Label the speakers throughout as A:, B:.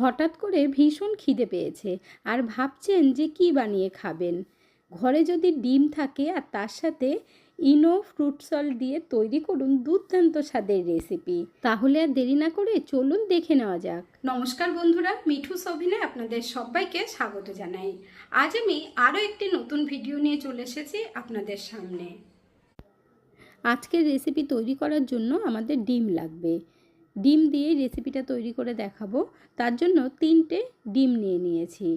A: হঠাৎ করে ভীষণ খিদে পেয়েছে আর ভাবছেন যে কি বানিয়ে খাবেন। ঘরে যদি ডিম থাকে আর তার সাথে ইনো ফ্রুট সল্ট দিয়ে তৈরি করুন দুর্দান্ত স্বাদের রেসিপি। তাহলে আর দেরি না করে চলুন দেখে নেওয়া যাক।
B: নমস্কার বন্ধুরা, মিঠু সবিনে আপনাদের সবাইকে স্বাগত জানাই। আজ আমি আরও একটি নতুন ভিডিও নিয়ে চলে এসেছি আপনাদের সামনে।
A: আজকের রেসিপি তৈরি করার জন্য আমাদের ডিম লাগবে। ডিম দিয়ে রেসিপিটা তৈরি করে দেখাবো। তার জন্য 3টে ডিম নিয়ে নিয়েছি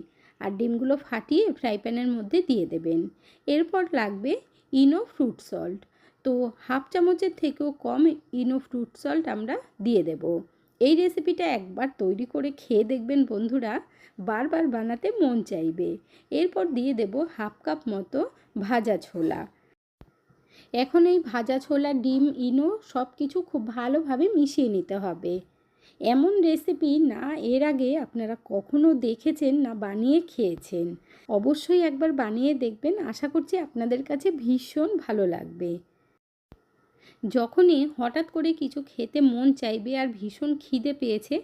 A: আর ডিমগুলো ফাটিয়ে ফ্রাই প্যানের মধ্যে দিয়ে দেবেন। এরপর লাগবে ইনো ফ্রুট সল্ট। তো হাফ চামচের থেকেও কম ইনো ফ্রুট সল্ট আমরা দিয়ে দেব। এই রেসিপিটা একবার তৈরি করে খেয়ে দেখবেন বন্ধুরা, বারবার বানাতে মন চাইবে। এরপর দিয়ে দেব হাফ কাপ মতো ভাজা ছোলা। এখন এই ভাজা ছোলা, ডিম, ইনো সব কিছু খুব ভালোভাবে মিশিয়ে নিতে হবে। এমন রেসিপি না এর আগে আপনারা কখনো দেখেছেন না বানিয়ে খেয়েছেন। অবশ্যই একবার বানিয়ে দেখবেন, আশা করছি আপনাদের কাছে ভীষণ ভালো লাগবে। যখনই হঠাৎ করে কিছু খেতে মন চাইবে আর ভীষণ খিদে পেয়েছে,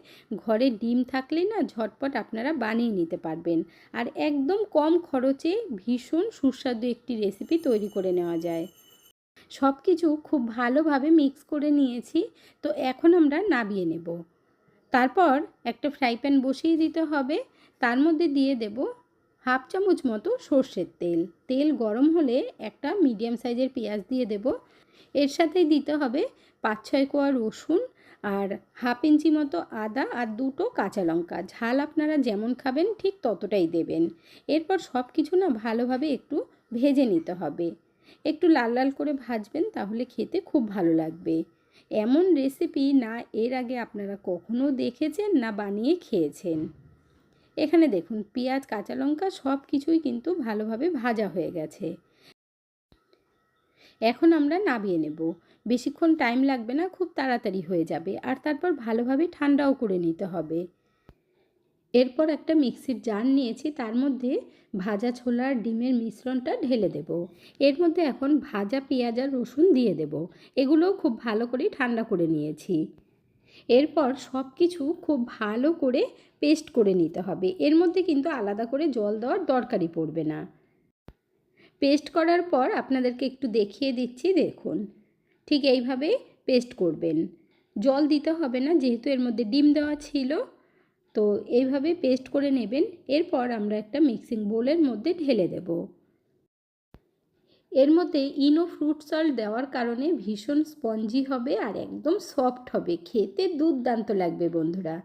A: ঘরে ডিম থাকলেই না ঝটপট আপনারা বানিয়ে নিতে পারবেন আর একদম কম খরচে ভীষণ সুস্বাদু একটি রেসিপি তৈরি করে নেওয়া যায়। সব কিছু খুব ভালোভাবে মিক্স করে নিয়েছি। তো এখন আমরা নামিয়ে নেব। তারপর একটা ফ্রাই প্যান বসিয়ে দিতে হবে। তার মধ্যে দিয়ে দেব হাফ চামচ মতো সর্ষের তেল। তেল গরম হলে একটা মিডিয়াম সাইজের পেঁয়াজ দিয়ে দেব। এর সাথেই দিতে হবে 5-6 কোয়া রসুন আর হাফ ইঞ্চি মতো আদা আর 2টো কাঁচা লঙ্কা। ঝাল আপনারা যেমন খাবেন ঠিক ততটাই দেবেন। এরপর সব কিছু না ভালোভাবে একটু ভেজে নিতে হবে। একটু লাল লাল করে ভাজবেন, তাহলে খেতে খুব ভালো লাগবে। এমন রেসিপি না এর আগে আপনারা কখনো দেখেছেন না বানিয়ে খেয়েছেন। এখানে দেখুন পেঁয়াজ, কাঁচা লঙ্কা সব কিছুই কিন্তু ভালোভাবে ভাজা হয়ে গেছে। এখন আমরা নামিয়ে নেব। বেশিক্ষণ টাইম লাগবে না, খুব তাড়াতাড়ি হয়ে যাবে। আর তারপর ভালোভাবে ঠান্ডাও করে নিতে হবে। এরপর একটা মিক্সির জার নিয়েছি, তার মধ্যে ভাজা ছোলার ডিমের মিশ্রণটা ঢেলে দেব। এর মধ্যে এখন ভাজা পেঁয়াজ আর রসুন দিয়ে দেব। এগুলোও খুব ভালো করে ঠান্ডা করে নিয়েছি। এরপর সব কিছু খুব ভালো করে পেস্ট করে নিতে হবে। এর মধ্যে কিন্তু আলাদা করে জল দেওয়ার দরকারই পড়বে না। পেস্ট করার পর আপনাদেরকে একটু দেখিয়ে দিচ্ছি, দেখুন ঠিক এইভাবে পেস্ট করবেন। জল দিতে হবে না, যেহেতু এর মধ্যে ডিম দেওয়া ছিল। তো এইভাবে পেস্ট করে নেবেন। এরপর আমরা একটা মিক্সিং বোলের মধ্যে ঢেলে দেব। এর মধ্যে ইনো ফ্রুট সল্ট দেওয়ার কারণে ভীষণ স্পঞ্জি হবে আর একদম সফট হবে, খেতে দুর্দান্ত লাগবে বন্ধুরা।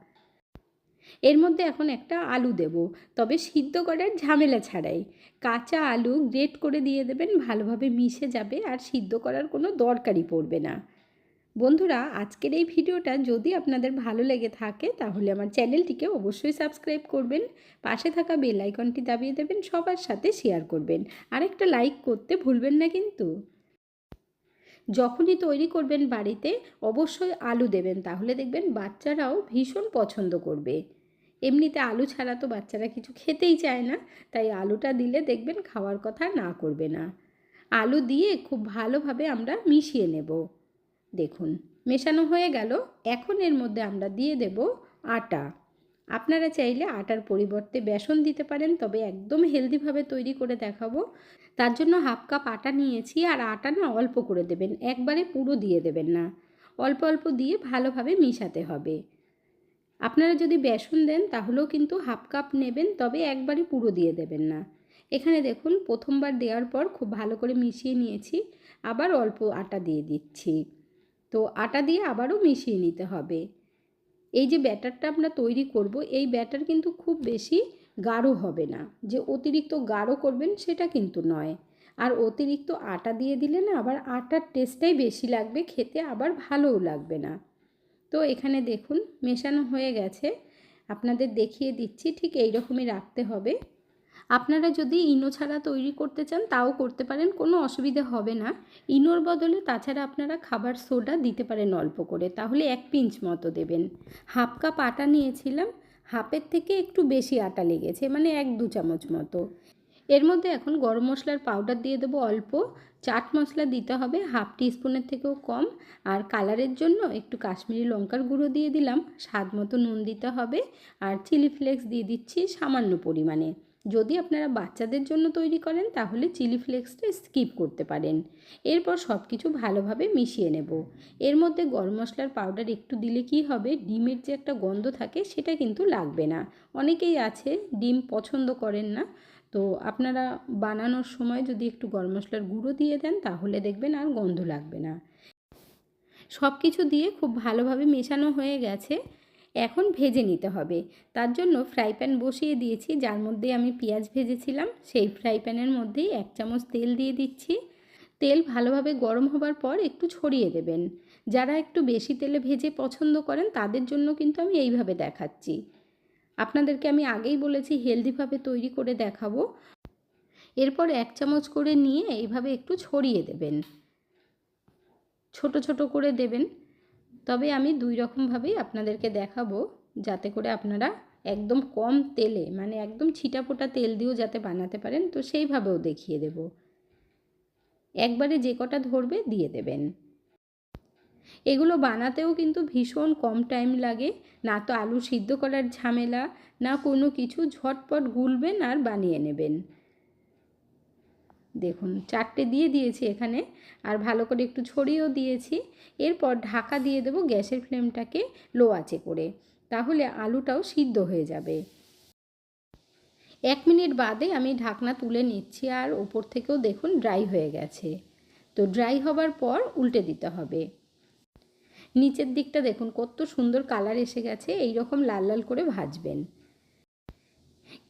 A: এর মধ্যে এখন একটা আলু দেব, তবে সিদ্ধ করার ঝামেলা ছাড়াই। কাঁচা আলু গ্রেট করে দিয়ে দেবেন, ভালোভাবে মিশে যাবে আর সিদ্ধ করার কোনো দরকারই পড়বে না। বন্ধুরা, আজকের এই ভিডিওটা যদি আপনাদের ভালো লেগে থাকে তাহলে আমার চ্যানেলটিকে অবশ্যই সাবস্ক্রাইব করবেন। পাশে থাকা বেল আইকনটি দাবিয়ে দেবেন, সবার সাথে শেয়ার করবেন আর একটা লাইক করতে ভুলবেন না কিন্তু। যখনই তৈরি করবেন বাড়িতে অবশ্যই আলু দেবেন, তাহলে দেখবেন বাচ্চারাও ভীষণ পছন্দ করবে। এমনিতে আলু ছাড়া তো বাচ্চারা কিছু খেতেই চায় না, তাই আলুটা দিলে দেখবেন খাওয়ার কথা না করবে না। আলু দিয়ে খুব ভালোভাবে আমরা মিশিয়ে নেব। দেখুন মেশানো হয়ে গেল। এখন এর মধ্যে আমরা দিয়ে দেব আটা। আপনারা চাইলে আটার পরিবর্তে বেসন দিতে পারেন, তবে একদম হেলদিভাবে তৈরি করে দেখাবো। তার জন্য হাফ কাপ আটা নিয়েছি। আর আটা না অল্প করে দেবেন, একবারে পুরো দিয়ে দেবেন না, অল্প অল্প দিয়ে ভালোভাবে মিশাতে হবে। আপনারা যদি বেসন দেন তাহলেও কিন্তু হাফ কাপ নেবেন, তবে একবারে পুরো দিয়ে দেবেন না। এখানে দেখুন প্রথমবার দেওয়ার পর খুব ভালো করে মিশিয়ে নিয়েছি, আবার অল্প আটা দিয়ে দিচ্ছি। তো আটা দিয়ে আবারও মিশিয়ে নিতে হবে। এই যে ব্যাটারটা আমরা তৈরি করব, এই ব্যাটার কিন্তু খুব বেশি গাঢ় হবে না, যে অতিরিক্ত গাঢ় করবেন সেটা কিন্তু নয়। আর অতিরিক্ত আটা দিয়ে দিলে না আবার আটার টেস্টটাই বেশি লাগবে খেতে, আবার ভালোও লাগবে না। তো এখানে দেখুন মেশানো হয়ে গেছে। আপনাদের দেখিয়ে দিচ্ছি, ঠিক এই রকমই রাখতে হবে। আপনারা যদি ইনো ছাড়া তৈরি করতে চান তাও করতে পারেন, কোনো অসুবিধা হবে না। ইনোর বদলে তাছাড়া আপনারা খাবার সোডা দিতে পারেন অল্প করে, তাহলে 1 পিঞ্চ মতো দেবেন। হাফ কাপ আটা নিয়েছিলাম, হাফের থেকে একটু বেশি আটা লেগেছে, মানে 1-2 চামচ মতো। এর মধ্যে এখন গরম মশলার পাউডার দিয়ে দেবো অল্প, চাট মশলা দিতে হবে 1/2 টিস্পুনের থেকেও কম, আর কালারের জন্য একটু কাশ্মীরি লঙ্কার গুঁড়ো দিয়ে দিলাম, স্বাদ মতো নুন দিতে হবে, আর চিলি ফ্লেক্স দিয়ে দিচ্ছি সামান্য পরিমাণে। যদি আপনারা বাচ্চাদের জন্য তৈরি করেন তাহলে চিলি ফ্লেক্সটা স্কিপ করতে পারেন। এরপর সব কিছু ভালোভাবে মিশিয়ে নেব। এর মধ্যে গরম মশলার পাউডার একটু দিলে কি হবে, ডিমের যে একটা গন্ধ থাকে সেটা কিন্তু লাগবে না। অনেকেই আছে ডিম পছন্দ করেন না, তো আপনারা বানানোর সময় যদি একটু গরম মশলার গুঁড়ো দিয়ে দেন তাহলে দেখবেন আর গন্ধ লাগবে না। সব কিছু দিয়ে খুব ভালোভাবে মেশানো হয়ে গেছে। এখন ভেজে নিতে হবে। তার জন্য ফ্রাই প্যান বসিয়ে দিয়েছি, যার মধ্যে আমি পেঁয়াজ ভেজেছিলাম। সেই ফ্রাই প্যানের মধ্যেই 1 চামচ তেল দিয়ে দিচ্ছি। তেল ভালোভাবে গরম হবার পর একটু ছড়িয়ে দেবেন। যারা একটু বেশি তেলে ভেজে পছন্দ করেন তাদের জন্য কিন্তু আমি এইভাবে দেখাচ্ছি। আপনাদেরকে আমি আগেই বলেছি হেলদিভাবে তৈরি করে দেখাবো। এরপর 1 চামচ করে নিয়ে এইভাবে একটু ছড়িয়ে দেবেন, ছোট ছোট করে দেবেন। তবে আমি 2 রকমভাবেই আপনাদেরকে দেখাবো, যাতে করে আপনারা একদম কম তেলে, মানে একদম ছিটাফোটা তেল দিয়েও যাতে বানাতে পারেন, তো সেইভাবেও দেখিয়ে দেব। একবারে যে কটা ধরবে দিয়ে দেবেন। এগুলো বানাতেও কিন্তু ভীষণ কম টাইম লাগে, না তো আলু সিদ্ধ করার ঝামেলা, না কোনো কিছু, ঝটপট গুলবেন আর বানিয়ে নেবেন। দেখুন 4টে দিয়ে দিয়েছি এখানে, আর ভালো করে একটু ছড়িয়েও দিয়েছি। এরপর ঢাকা দিয়ে দেবো গ্যাসের ফ্লেমটাকে লো আঁচে করে, তাহলে আলুটাও সিদ্ধ হয়ে যাবে। 1 মিনিট বাদে আমি ঢাকনা তুলে নিচ্ছি, আর ওপর থেকেও দেখুন ড্রাই হয়ে গেছে। তো ড্রাই হবার পর উল্টে দিতে হবে। নিচের দিকটা দেখুন কত সুন্দর কালার এসে গেছে, এই রকম লাল লাল করে ভাজবেন।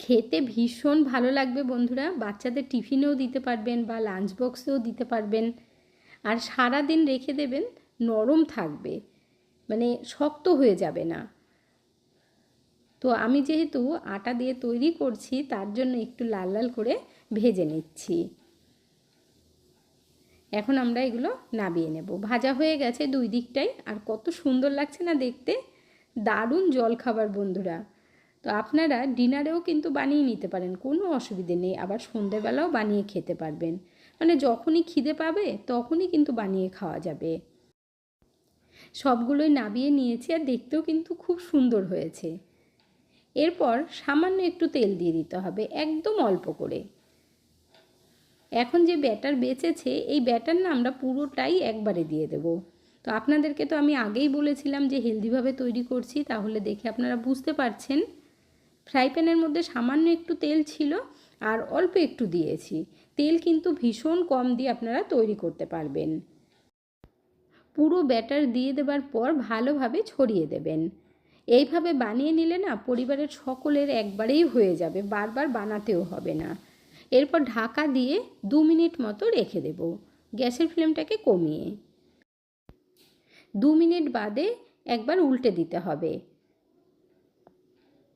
A: খেতে ভীষণ ভালো লাগবে বন্ধুরা, বাচ্চাদের টিফিনেও দিতে পারবেন বা লাঞ্চ বক্সেও দিতে পারবেন। আর সারা দিন রেখে দেবেন, নরম থাকবে, মানে শক্ত হয়ে যাবে না। তো আমি যেহেতু আটা দিয়ে তৈরি করছি তার জন্য একটু লাল লাল করে ভেজে নিচ্ছি। এখন আমরা এগুলো নামিয়ে নেব। ভাজা হয়ে গেছে 2 দিকটাই, আর কত সুন্দর লাগছে না দেখতে, দারুণ জলখাবার বন্ধুরা। তো আপনারা ডিনারেও কিন্তু বানিয়ে নিতে পারেন, কোনো অসুবিধে নেই। আবার সন্ধ্যেবেলাও বানিয়ে খেতে পারবেন, মানে যখনই খিদে পাবে তখনই কিন্তু বানিয়ে খাওয়া যাবে। সবগুলোই নামিয়ে নিয়েছি, আর দেখতেও কিন্তু খুব সুন্দর হয়েছে। এরপর সামান্য একটু তেল দিয়ে দিতে হবে, একদম অল্প করে। এখন যে ব্যাটার বেঁচেছে এই ব্যাটার না আমরা পুরোটাই একবারে দিয়ে দেব। তো আপনাদেরকে তো আমি আগেই বলেছিলাম যে হেলদিভাবে তৈরি করছি, তাহলে দেখে আপনারা বুঝতে পারছেন। ফ্রাই প্যানের মধ্যে সামান্য একটু তেল ছিল আর অল্প একটু দিয়েছি। তেল কিন্তু ভীষণ কম দিয়ে আপনারা তৈরি করতে পারবেন। পুরো ব্যাটার দিয়ে দেবার পর ভালোভাবে ছড়িয়ে দেবেন। এইভাবে বানিয়ে নিলে না পরিবারের সকলের একবারেই হয়ে যাবে, বারবার বানাতেও হবে না। এরপর ঢাকা দিয়ে 2 মিনিট মতো রেখে দেব, গ্যাসের ফ্লেমটাকে কমিয়ে। 2 মিনিট বাদে একবার উল্টে দিতে হবে।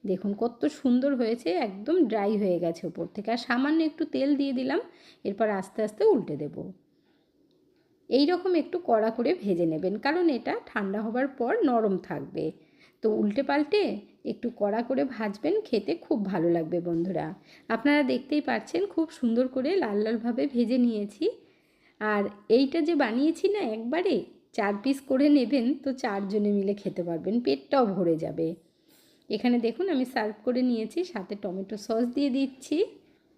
A: দেখুন কত সুন্দর হয়েছে, একদম ড্রাই হয়ে গেছে উপর থেকে। আর সামান্য একটু তেল দিয়ে দিলাম, এরপর আস্তে আস্তে উল্টে দেব। এই রকম একটু কড়া করে ভেজে নেবেন, কারণ এটা ঠান্ডা হবার পর নরম থাকবে। তো উল্টে পাল্টে একটু কড়া করে ভাজবেন, খেতে খুব ভালো লাগবে বন্ধুরা। আপনারা দেখতেই পাচ্ছেন খুব সুন্দর করে লাল লালভাবে ভেজে নিয়েছি। আর এইটা যে বানিয়েছি না, একবারে 4 পিস করে নেবেন, তো 4 জনে মিলে খেতে পারবেন, পেটটাও ভরে যাবে। এখানে দেখুন আমি সার্ভ করে নিয়েছি, সাথে টমেটো সস দিয়ে দিচ্ছি।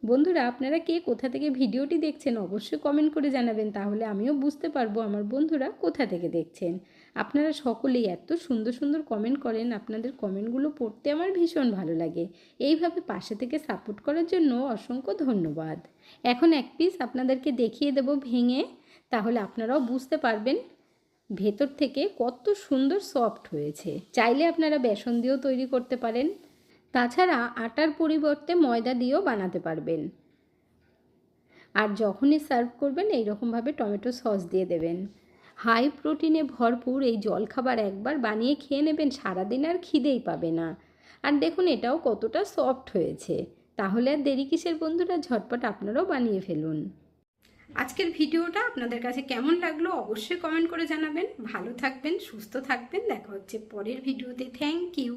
A: বন্ধুরা আপনারা কে কোথা থেকে ভিডিওটি দেখছেন অবশ্যই কমেন্ট করে জানাবেন, তাহলে আমিও বুঝতে পারবো আমার বন্ধুরা কোথা থেকে দেখছেন। আপনারা সকলেই এত সুন্দর সুন্দর কমেন্ট করেন, আপনাদের কমেন্টগুলো পড়তে আমার ভীষণ ভালো লাগে। এইভাবে পাশে থেকে সাপোর্ট করার জন্য অসংখ্য ধন্যবাদ। এখন 1 পিস আপনাদেরকে দেখিয়ে দেব ভেঙে, তাহলে আপনারাও বুঝতে পারবেন ভেতর থেকে কত সুন্দর সফট হয়েছে। চাইলে আপনারা বেসন দিয়েও তৈরি করতে পারেন, তাছাড়া আটার পরিবর্তে ময়দা দিয়েও বানাতে পারবেন। আর যখনই সার্ভ করবেন এইরকমভাবে টমেটো সস দিয়ে দেবেন। হাই প্রোটিনে ভরপুর এই জলখাবার একবার বানিয়ে খেয়ে নেবেন, সারাদিন আর খিদেই পাবে না। আর দেখুন এটাও কতটা সফট হয়েছে। তাহলে আর দেরি কিসের বন্ধুরা, ঝটপট আপনারাও বানিয়ে ফেলুন।
B: আজকের ভিডিওটা আপনাদের কাছে কেমন লাগলো অবশ্যই কমেন্ট করে জানাবেন। ভালো থাকবেন, সুস্থ থাকবেন, দেখা হচ্ছে পরের ভিডিওতে। Thank you.